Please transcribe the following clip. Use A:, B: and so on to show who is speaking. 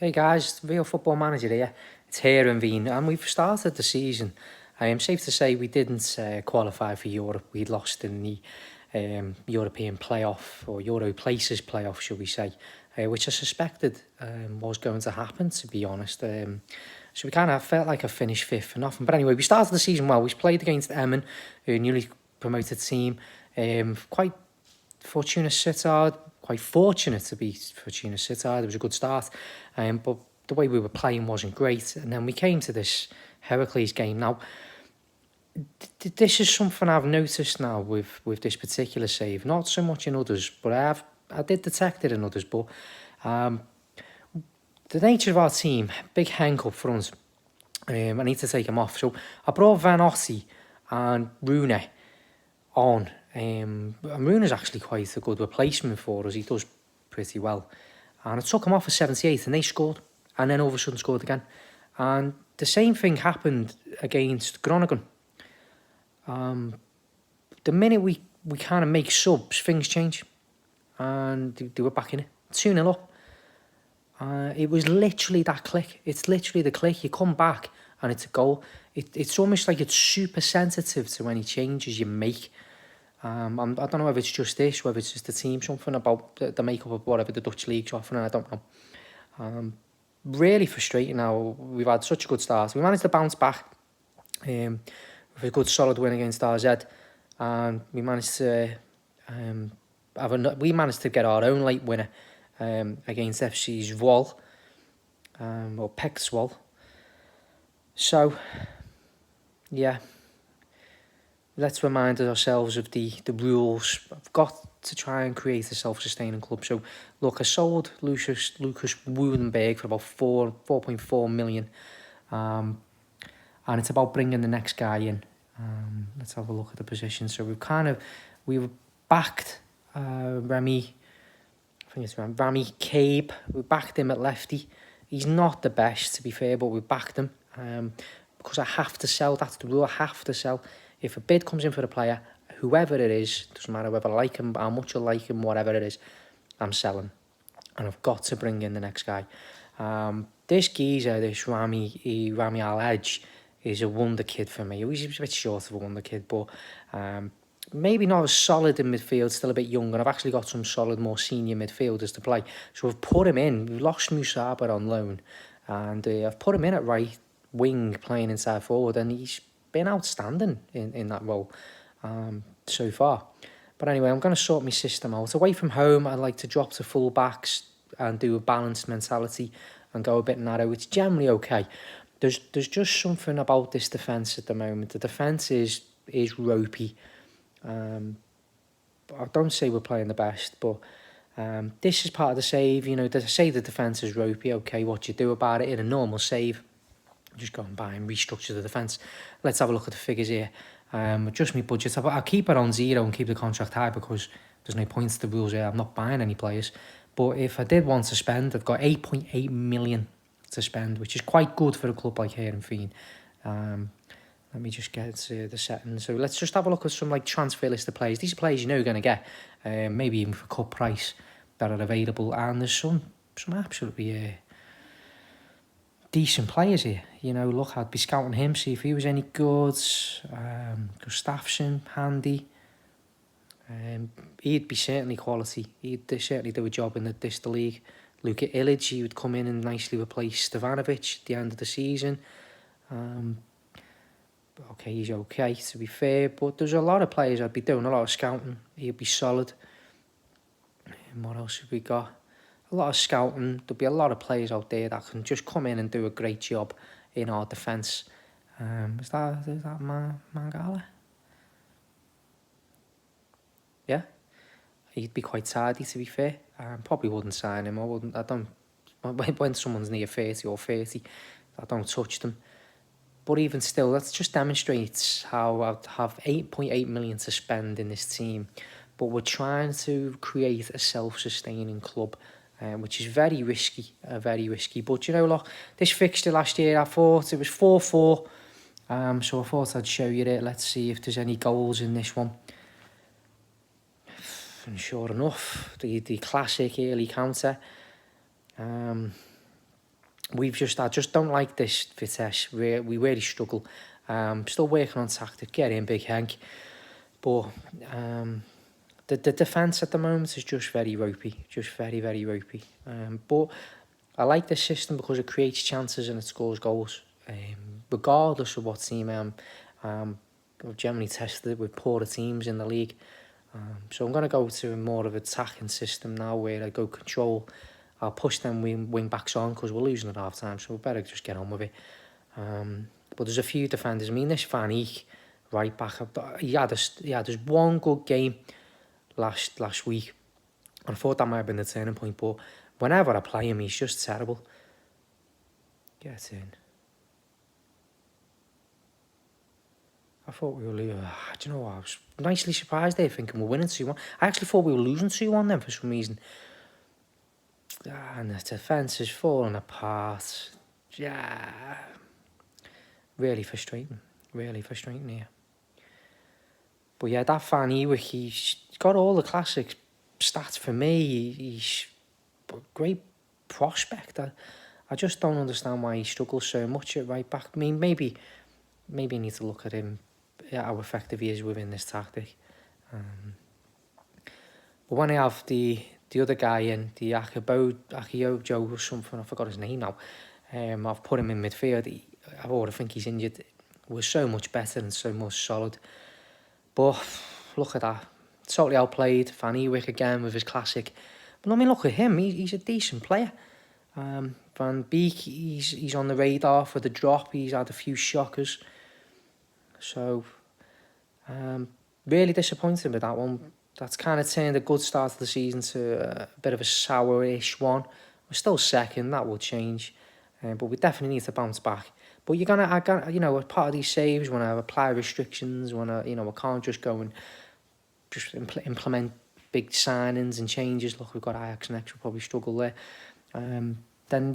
A: Okay guys, Real Football Manager here. It's here in Wien and we've started the season. I am safe to say we didn't qualify for Europe. We'd lost in the European playoff, or Euro Places playoff, should we say, which I suspected was going to happen, to be honest. So we kind of felt like I finished fifth for nothing. But anyway, we started the season well. We played against Emmen, a newly promoted team. Quite Fortuna Sittard, quite fortunate to be Fortuna Sittard. It was a good start, but the way we were playing wasn't great. And then we came to this Heracles game. Now, this is something I've noticed now with this particular save. Not so much in others, but I did detect it in others. But the nature of our team, big Henk up front. I need to take him off. So I brought Van Ossie and Rune on. And Rune's actually quite a good replacement for us. He does pretty well. And I took him off at 78 and they scored. And then all of a sudden scored again. And the same thing happened against Groningen. The minute we kind of make subs, things change. And they were back in it. 2-0 up. It was literally that click. It's literally the click. You come back and it's a goal. It's almost like it's super sensitive to any changes you make. I don't know whether it's just this, whether it's just the team, something about the makeup of whatever the Dutch league's offering, I don't know. Really frustrating now. We've had such a good start. We managed to bounce back with a good solid win against RZ, and we managed to get our own late winner against FC Zwolle, or Pek Zwolle. So, yeah. Let's remind ourselves of the rules. I've got to try and create a self-sustaining club. So, look, I sold Lucas Woudenberg for about 4.4 million. And it's about bringing the next guy in. Let's have a look at the position. So, we've backed Remy Cabe. We backed him at lefty. He's not the best, to be fair, but we backed him. Because I have to sell. That's the rule. I have to sell. If a bid comes in for a player, whoever it is, doesn't matter whether I like him, how much I like him, whatever it is, I'm selling. And I've got to bring in the next guy. This geezer, this Rami Al-Edge, is a wonder kid for me. He's a bit short of a wonder kid, but maybe not as solid in midfield, still a bit young. And I've actually got some solid, more senior midfielders to play. So I've put him in. We've lost Musaba on loan. And I've put him in at right wing, playing inside forward, and he's been outstanding in that role so far. But anyway, I'm going to sort my system out. Away from home, I like to drop to full backs and do a balanced mentality and go a bit narrow. It's generally okay. There's just something about this defence at the moment. The defence is ropey. I don't say we're playing the best, but this is part of the save. You know, they say the defence is ropey. Okay, what do you do about it in a normal save? Just go and buy and restructure the defence. Let's have a look at the figures here. Adjust my budget. I'll keep it on 0 and keep the contract high because there's no points to the rules here. I'm not buying any players. But if I did want to spend, I've got 8.8 million to spend, which is quite good for a club like here in Feen. Let me just get the settings. So let's just have a look at some like transfer list of players. These are players you know you're going to get, maybe even for cut price that are available. And there's some absolutely decent players here. You know, look, I'd be scouting him, see if he was any good. Gustafsson, handy. He'd be certainly quality. He'd certainly do a job in this league. Luka Ilic, he would come in and nicely replace Stevanovic at the end of the season. Okay, he's okay, to be fair. But there's a lot of players I'd be doing a lot of scouting. He'd be solid. And what else have we got? A lot of scouting. There'll be a lot of players out there that can just come in and do a great job in our defence. Is that Mangala? Yeah, he'd be quite tidy, to be fair. Probably wouldn't sign him. I don't. When someone's near 30 or 30, I don't touch them. But even still, that just demonstrates how I'd have 8.8 million to spend in this team. But we're trying to create a self-sustaining club. Which is very risky. But, you know, look, this fixture last year, I thought it was 4-4. So I thought I'd show you it. Let's see if there's any goals in this one. And sure enough, the classic early counter. I just don't like this Vitesse. We really struggle. Still working on tactic, get in, Big Hank. But the defence at the moment is just very ropey, just very, very ropey. But I like this system because it creates chances and it scores goals. Regardless of what team I've generally tested it with poorer teams in the league. So I'm going to go to more of an attacking system now where I go control. I'll push them wing backs on because we're losing at half time, so we better just get on with it. But there's a few defenders. I mean, this Van Eyck, right back, there's one good game last week. And I thought that might have been the turning point, but whenever I play him, he's just terrible. Get in. I thought we were losing. Do you know what? I was nicely surprised there, thinking we're winning 2-1. I actually thought we were losing 2-1 then for some reason. And the defence is falling apart. Yeah. Really frustrating. Really frustrating here. But yeah, that Van Eyck, he's got all the classic stats for me. He's a great prospect. I just don't understand why he struggles so much at right back. I mean, maybe you need to look at him, how effective he is within this tactic. But when I have the other guy in, the Akiojo or something, I forgot his name now, I've put him in midfield. I think he's injured. We're so much better and so much solid. But look at that. Totally outplayed. Van Eyck again with his classic. But I mean, look at him. He's a decent player. Van Beek, he's on the radar for the drop. He's had a few shockers. So, really disappointed with that one. That's kind of turned a good start to the season to a bit of a sourish one. We're still second. That will change. But we definitely need to bounce back. But as part of these saves, when I apply restrictions, when I can't just go and just implement big signings and changes. Look, we've got Ajax next. We'll probably struggle there. Then